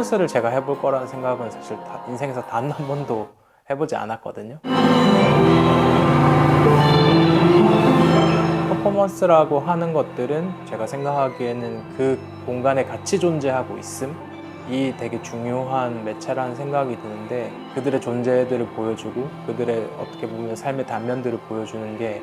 퍼포먼스를 제가 해볼 거라는 생각은 사실 인생에서 단 한 번도 해보지 않았거든요. 퍼포먼스라고 하는 것들은 제가 생각하기에는 그 공간에 같이 존재하고 있음이 되게 중요한 매체라는 생각이 드는데, 그들의 존재들을 보여주고 그들의 어떻게 보면 삶의 단면들을 보여주는 게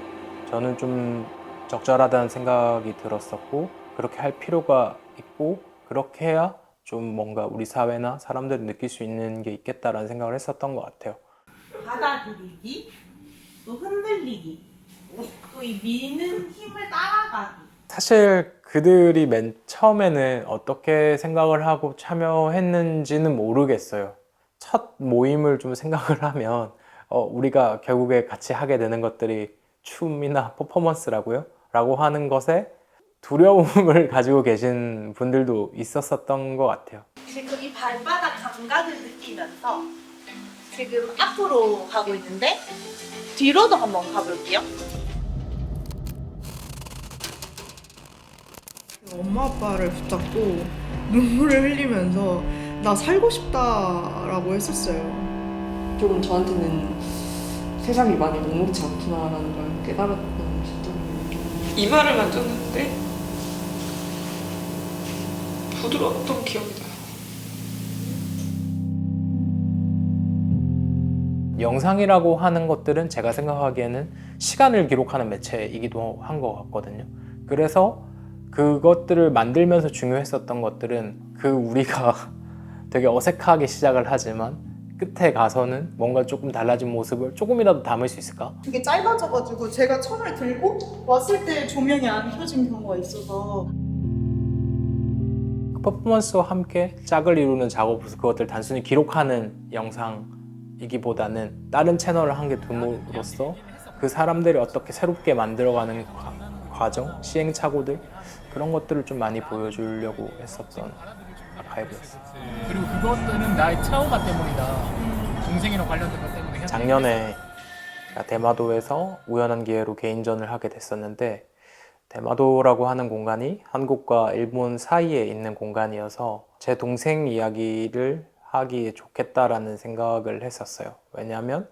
저는 좀 적절하다는 생각이 들었었고, 그렇게 할 필요가 있고, 그렇게 해야 좀 뭔가 우리 사회나 사람들이 느낄 수 있는 게 있겠다라는 생각을 했었던 것 같아요. 받아들이기, 또 흔들리기, 또 이 미는 힘을 따라가기. 사실 그들이 맨 처음에는 어떻게 생각을 하고 참여했는지는 모르겠어요. 첫 모임을 좀 생각을 하면 우리가 결국에 같이 하게 되는 것들이 춤이나 퍼포먼스라고요? 라고 하는 것에 두려움을 가지고 계신 분들도 있었었던 것 같아요. 지금 이 발바닥 감각을 느끼면서 지금 앞으로 가고 있는데 뒤로도 한번 가볼게요. 엄마 아빠를 붙잡고 눈물을 흘리면서 나 살고 싶다라고 했었어요. 조금 저한테는 세상이 많이 녹록지 않구나라는 걸 깨달았던 시점이에요. 이마를 만졌는데 부드러웠던 기억이 나요. 영상이라고 하는 것들은 제가 생각하기에는 시간을 기록하는 매체이기도 한 것 같거든요. 그래서 그것들을 만들면서 중요했었던 것들은 우리가 되게 어색하게 시작을 하지만 끝에 가서는 뭔가 조금 달라진 모습을 조금이라도 담을 수 있을까? 되게 짧아져가지고 제가 천을 들고 왔을 때 조명이 안 켜진 경우가 있어서 그 퍼포먼스와 함께 짝을 이루는 작업으로서 그것들 단순히 기록하는 영상이기보다는 다른 채널을 한 개 둠으로써 그 사람들이 어떻게 새롭게 만들어가는 과정, 시행착오들, 그런 것들을 좀 많이 보여주려고 했었던 아카이브였어요. 그리고 그것들은 나의 트라우마 때문이다. 동생이랑 관련된 것 때문에. 작년에 대마도에서 우연한 기회로 개인전을 하게 됐었는데, 대마도라고 하는 공간이 한국과 일본 사이에 있는 공간이어서 제 동생 이야기를 하기에 좋겠다라는 생각을 했었어요. 왜냐하면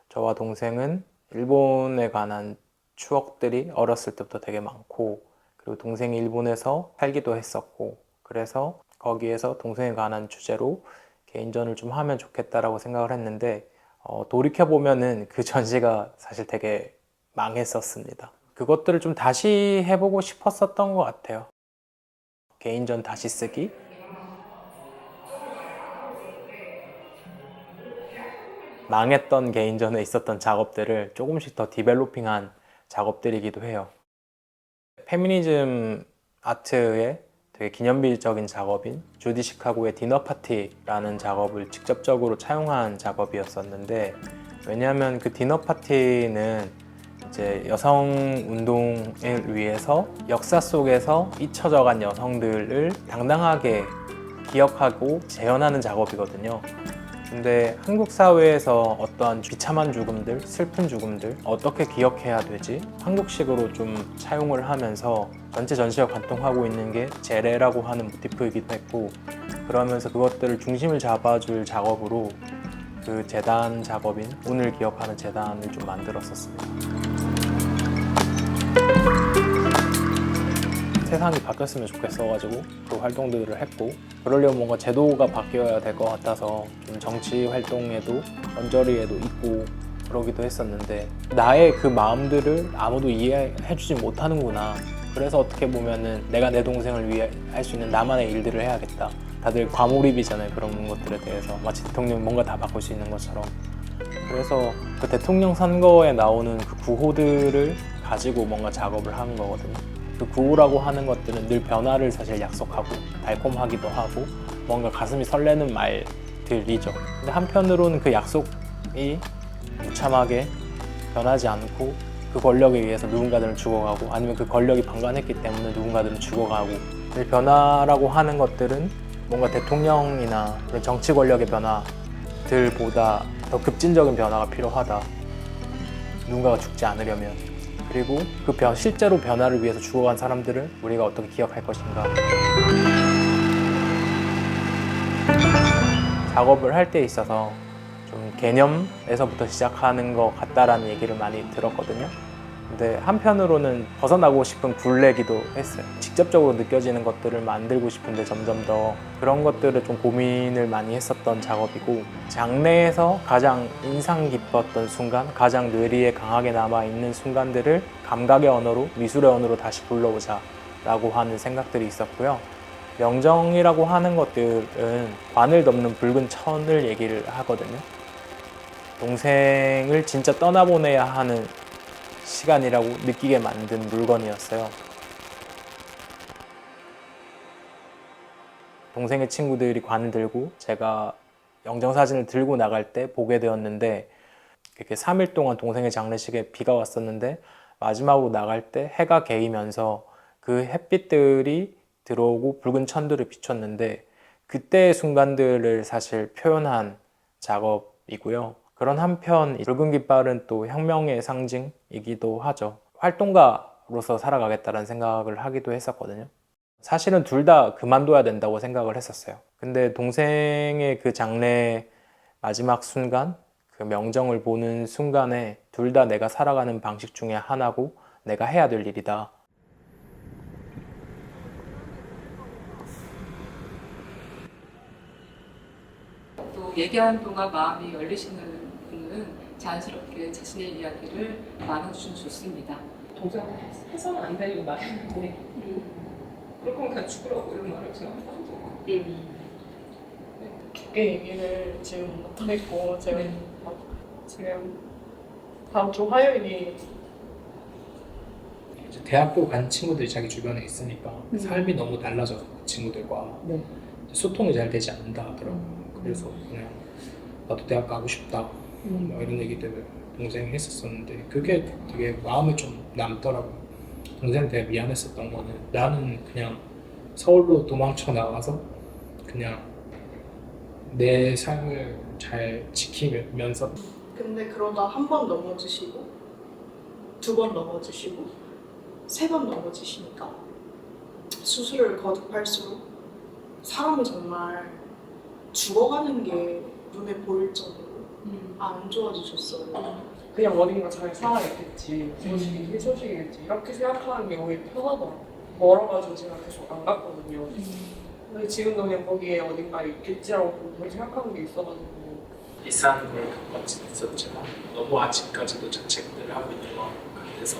저와 동생은 일본에 관한 추억들이 어렸을 때부터 되게 많고, 그리고 동생이 일본에서 살기도 했었고, 그래서 거기에서 동생에 관한 주제로 개인전을 좀 하면 좋겠다라고 생각을 했는데, 돌이켜보면은 그 전시가 사실 되게 망했었습니다. 그것들을 좀 다시 해보고 싶었었던 것 같아요. 개인전 다시 쓰기, 망했던 개인전에 있었던 작업들을 조금씩 더 디벨로핑한 작업들이기도 해요. 페미니즘 아트의 되게 기념비적인 작업인 주디 시카고의 디너 파티라는 작업을 직접적으로 차용한 작업이었었는데, 왜냐하면 그 디너 파티는 이제 여성 운동을 위해서 역사 속에서 잊혀져간 여성들을 당당하게 기억하고 재현하는 작업이거든요. 근데 한국 사회에서 어떠한 비참한 죽음들, 슬픈 죽음들 어떻게 기억해야 되지? 한국식으로 좀 차용을 하면서 전체 전시가 관통하고 있는 게 제레라고 하는 모티프이기도 했고, 그러면서 그것들을 중심을 잡아줄 작업으로 그 재단 작업인 운을 기억하는 재단을 좀 만들었었습니다. 세상이 바뀌었으면 좋겠어가지고 그 활동들을 했고, 그러려면 뭔가 제도가 바뀌어야 될 것 같아서 좀 정치 활동에도 언저리에도 있고 그러기도 했었는데, 나의 그 마음들을 아무도 이해해주지 못하는구나. 그래서 어떻게 보면은 내가 내 동생을 위해 할 수 있는 나만의 일들을 해야겠다. 다들 과몰입이잖아요, 그런 것들에 대해서. 마치 대통령이 뭔가 다 바꿀 수 있는 것처럼. 그래서 그 대통령 선거에 나오는 그 구호들을 가지고 뭔가 작업을 한 거거든요. 그 구호라고 하는 것들은 늘 변화를 사실 약속하고 달콤하기도 하고 뭔가 가슴이 설레는 말들이죠. 근데 한편으로는 그 약속이 무참하게 변하지 않고 그 권력에 의해서 누군가들은 죽어가고, 아니면 그 권력이 방관했기 때문에 누군가들은 죽어가고, 변화라고 하는 것들은 뭔가 대통령이나 정치 권력의 변화들보다 더 급진적인 변화가 필요하다. 누군가가 죽지 않으려면. 그리고 그 실제로 변화를 위해서 죽어간 사람들을 우리가 어떻게 기억할 것인가. 작업을 할 때 있어서 좀 개념에서부터 시작하는 것 같다라는 얘기를 많이 들었거든요. 근데 한편으로는 벗어나고 싶은 굴레기도 했어요. 직접적으로 느껴지는 것들을 만들고 싶은데 점점 더 그런 것들을 좀 고민을 많이 했었던 작업이고, 장래에서 가장 인상 깊었던 순간, 가장 뇌리에 강하게 남아있는 순간들을 감각의 언어로, 미술의 언어로 다시 불러오자 라고 하는 생각들이 있었고요. 명정이라고 하는 것들은 관을 덮는 붉은 천을 얘기를 하거든요. 동생을 진짜 떠나보내야 하는 시간이라고 느끼게 만든 물건이었어요. 동생의 친구들이 관을 들고 제가 영정사진을 들고 나갈 때 보게 되었는데, 이렇게 3일 동안 동생의 장례식에 비가 왔었는데 마지막으로 나갈 때 해가 개이면서 그 햇빛들이 들어오고 붉은 천들을 비췄는데, 그때의 순간들을 사실 표현한 작업이고요. 그런 한편 붉은 깃발은 또 혁명의 상징이기도 하죠. 활동가로서 살아가겠다는 생각을 하기도 했었거든요. 사실은 둘 다 그만둬야 된다고 생각을 했었어요. 근데 동생의 그 장래 마지막 순간, 그 명정을 보는 순간에 둘 다 내가 살아가는 방식 중에 하나고 내가 해야 될 일이다. 또 얘기하는 동안 마음이 열리시는 분은 자연스럽게 자신의 이야기를 나눠주시면 좋습니다. 동생한테 해서는 안 되는 말인데 그럴 거면 그냥 죽으라고 이런 말을 제가 깊게 얘기를 지금 못하겠고 제가 지금 다음 주 화요일이 이제 대학교 간 친구들이 자기 주변에 있으니까 삶이 너무 달라져서 그 친구들과 소통이 잘 되지 않는다 하더라고요. 그래서 그냥 나도 대학 가고 싶다 뭐 이런 얘기들을 동생이 했었었는데, 그게 되게 마음에 좀 남더라고요. 동생한테 미안했었던 거는, 나는 그냥 서울로 도망쳐 나가서 그냥 내 삶을 잘 지키면서, 근데 그러다 한 번 넘어지시고 2번 넘어지시고 3번 넘어지시니까 수술을 거듭할수록 사람이 정말 죽어가는 게 눈에 보일 정도로 안 좋아지셨어요. 그냥 어딘가 잘 살아있겠지, 소식이 희소식이겠지 이렇게 생각하는 게 오히려 편하더라고. 멀어가지고 제가 계속 안 갔거든요. 근데 지금도 그냥 거기에 어딘가 있겠지라고 그렇게 생각하는 게 있어가지고. 비싼 걸 겪었지 있었지만 너무 아직까지도 자책들을 하고 있는 것 같아서,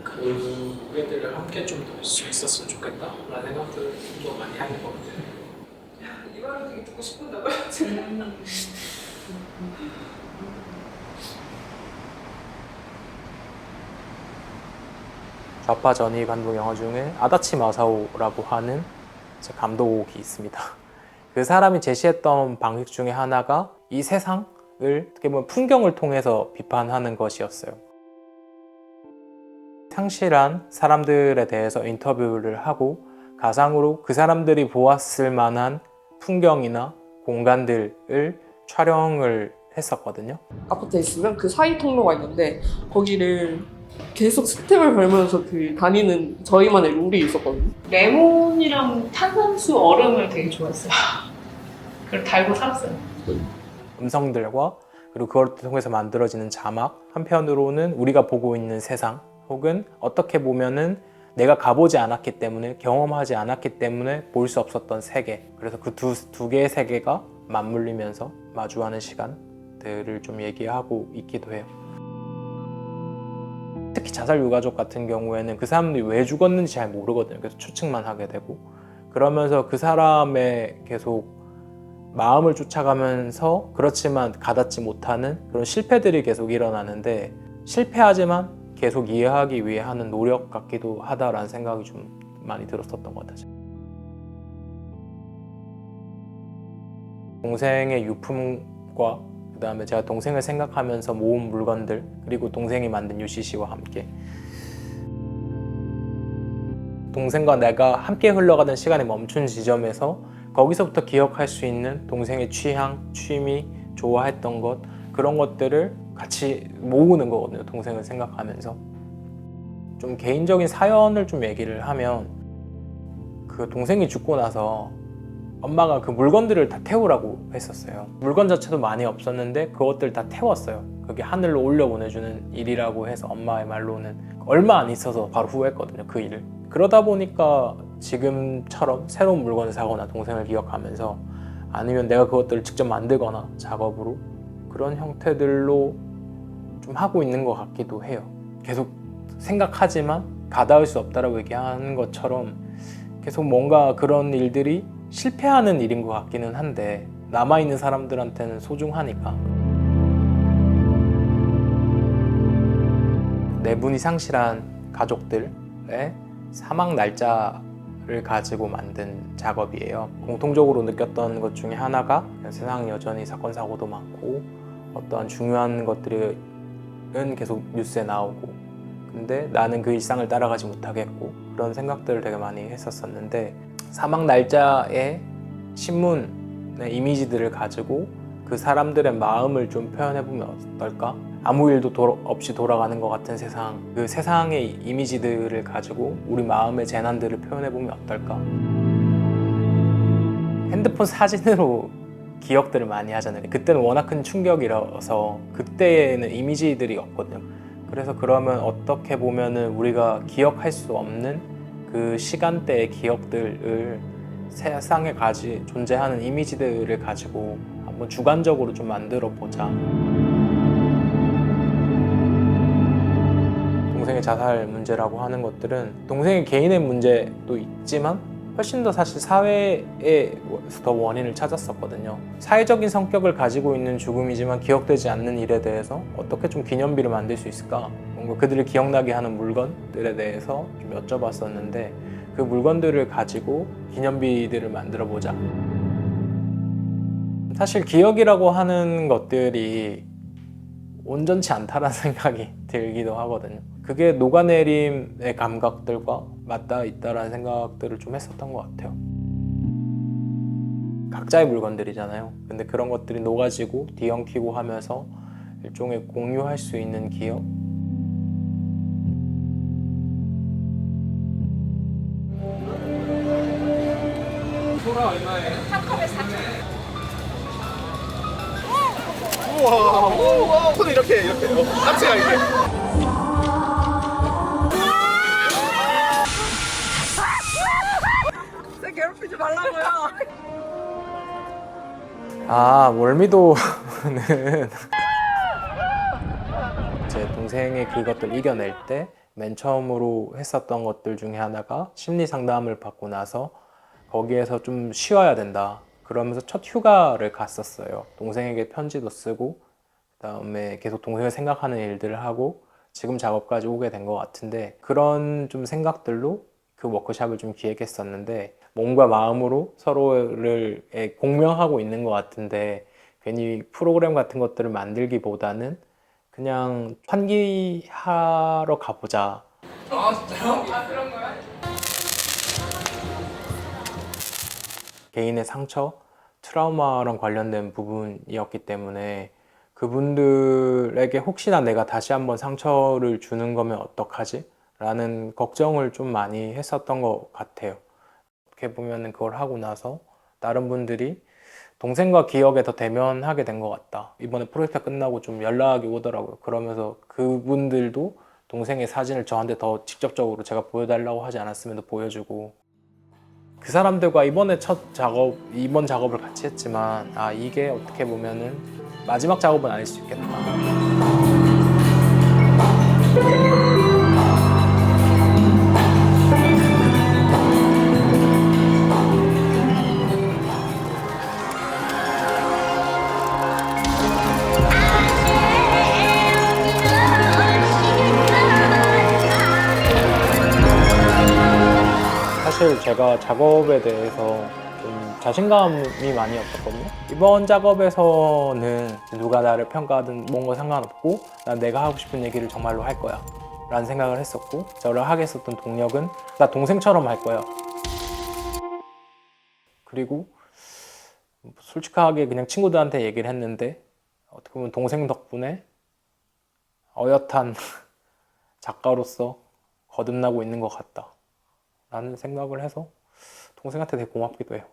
그 후배들을 함께 좀 더 할 수 있었으면 좋겠다라는 생각들을 좀 많이 하는 것 같아요. 이 말을 되게 듣고 싶은데요. 좌파 전이 감독 영화 중에 아다치 마사오라고 하는 감독이 있습니다. 그 사람이 제시했던 방식 중에 하나가 이 세상을 어떻게 보면 풍경을 통해서 비판하는 것이었어요. 상실한 사람들에 대해서 인터뷰를 하고 가상으로 그 사람들이 보았을 만한 풍경이나 공간들을 촬영을 했었거든요. 아파트에 있으면 그 사이 통로가 있는데 거기를 계속 스텝을 밟으면서 그 다니는 저희만의 룰이 있었거든요. 레몬이랑 탄산수 얼음을 되게 좋아했어요. 그걸 달고 살았어요. 음성들과 그리고 그걸 통해서 만들어지는 자막, 한편으로는 우리가 보고 있는 세상, 혹은 어떻게 보면은 내가 가보지 않았기 때문에, 경험하지 않았기 때문에 볼 수 없었던 세계, 그래서 그 두 개의 세계가 맞물리면서 마주하는 시간들을 좀 얘기하고 있기도 해요. 특히 자살 유가족 같은 경우에는 그 사람들이 왜 죽었는지 잘 모르거든요. 그래서 추측만 하게 되고, 그러면서 그 사람의 계속 마음을 쫓아가면서 그렇지만 가닿지 못하는 그런 실패들이 계속 일어나는데, 실패하지만 계속 이해하기 위해 하는 노력 같기도 하다라는 생각이 좀 많이 들었었던 것 같아요. 동생의 유품과 그 다음에 제가 동생을 생각하면서 모은 물건들, 그리고 동생이 만든 UCC와 함께 동생과 내가 함께 흘러가던 시간이 멈춘 지점에서 거기서부터 기억할 수 있는 동생의 취향, 취미, 좋아했던 것, 그런 것들을 같이 모으는 거거든요. 동생을 생각하면서. 좀 개인적인 사연을 좀 얘기를 하면, 그 동생이 죽고 나서 엄마가 그 물건들을 다 태우라고 했었어요. 물건 자체도 많이 없었는데 그것들 다 태웠어요. 그게 하늘로 올려 보내주는 일이라고 해서 엄마의 말로는 얼마 안 있어서 바로 후회했거든요, 그 일을. 그러다 보니까 지금처럼 새로운 물건을 사거나 동생을 기억하면서, 아니면 내가 그것들을 직접 만들거나 작업으로 그런 형태들로 좀 하고 있는 것 같기도 해요. 계속 생각하지만 가닿을 수 없다라고 얘기하는 것처럼 계속 뭔가 그런 일들이 실패하는 일인 것 같기는 한데 남아있는 사람들한테는 소중하니까. 네 분이 상실한 가족들의 사망 날짜를 가지고 만든 작업이에요. 공통적으로 느꼈던 것 중에 하나가 세상 여전히 사건 사고도 많고 어떠한 중요한 것들은 계속 뉴스에 나오고, 근데 나는 그 일상을 따라가지 못하겠고, 그런 생각들을 되게 많이 했었었는데, 사망 날짜에 신문의 이미지들을 가지고 그 사람들의 마음을 좀 표현해보면 어떨까? 아무 일도 없이 돌아가는 것 같은 세상, 그 세상의 이미지들을 가지고 우리 마음의 재난들을 표현해보면 어떨까? 핸드폰 사진으로 기억들을 많이 하잖아요. 그때는 워낙 큰 충격이라서 그때는 이미지들이 없거든요. 그래서 그러면 어떻게 보면은 우리가 기억할 수 없는 그 시간대의 기억들을 세상에 존재하는 이미지들을 가지고 한번 주관적으로 좀 만들어 보자. 동생의 자살 문제라고 하는 것들은 동생의 개인의 문제도 있지만 훨씬 더 사실 사회에서 더 원인을 찾았었거든요. 사회적인 성격을 가지고 있는 죽음이지만 기억되지 않는 일에 대해서 어떻게 좀 기념비를 만들 수 있을까? 뭔가 그들을 기억나게 하는 물건들에 대해서 좀 여쭤봤었는데, 그 물건들을 가지고 기념비들을 만들어 보자. 사실 기억이라고 하는 것들이 온전치 않다라는 생각이 들기도 하거든요. 그게 녹아내림의 감각들과 맞닿아 있다라는 생각들을 좀 했었던 것 같아요. 각자의 물건들이잖아요. 근데 그런 것들이 녹아지고 뒤엉키고 하면서 일종의 공유할 수 있는 기억? 소라 얼마예요? 우와, 손 이렇게 깍지가 이렇게. 진짜 괴롭히지 말라고요. 아, 월미도는 제 동생의 그것들 이겨낼 때 맨 처음으로 했었던 것들 중에 하나가 심리 상담을 받고 나서 거기에서 좀 쉬어야 된다. 그러면서 첫 휴가를 갔었어요. 동생에게 편지도 쓰고, 그다음에 계속 동생을 생각하는 일들을 하고 지금 작업까지 오게 된 것 같은데, 그런 좀 생각들로 그 워크숍을 좀 기획했었는데, 몸과 마음으로 서로를 공명하고 있는 것 같은데 괜히 프로그램 같은 것들을 만들기보다는 그냥 환기하러 가보자. 아 진짜요? 아 그런 거야? 개인의 상처, 트라우마랑 관련된 부분이었기 때문에 그분들에게 혹시나 내가 다시 한번 상처를 주는 거면 어떡하지? 라는 걱정을 좀 많이 했었던 것 같아요. 어떻게 보면 그걸 하고 나서 다른 분들이 동생과 기억에 더 대면하게 된 것 같다. 이번에 프로젝트가 끝나고 좀 연락이 오더라고요. 그러면서 그분들도 동생의 사진을 저한테 더 직접적으로 제가 보여달라고 하지 않았음에도 보여주고, 그 사람들과 이번 작업을 같이 했지만, 아, 이게 어떻게 보면은 마지막 작업은 아닐 수 있겠다. 사실 제가 작업에 대해서 좀 자신감이 많이 없었거든요. 이번 작업에서는 누가 나를 평가하든 뭔가 상관없고 난 내가 하고 싶은 얘기를 정말로 할 거야 라는 생각을 했었고, 저를 하게 했었던 동력은 나 동생처럼 할 거야. 그리고 솔직하게 그냥 친구들한테 얘기를 했는데 어떻게 보면 동생 덕분에 어엿한 작가로서 거듭나고 있는 것 같다 라는 생각을 해서 동생한테 되게 고맙기도 해요.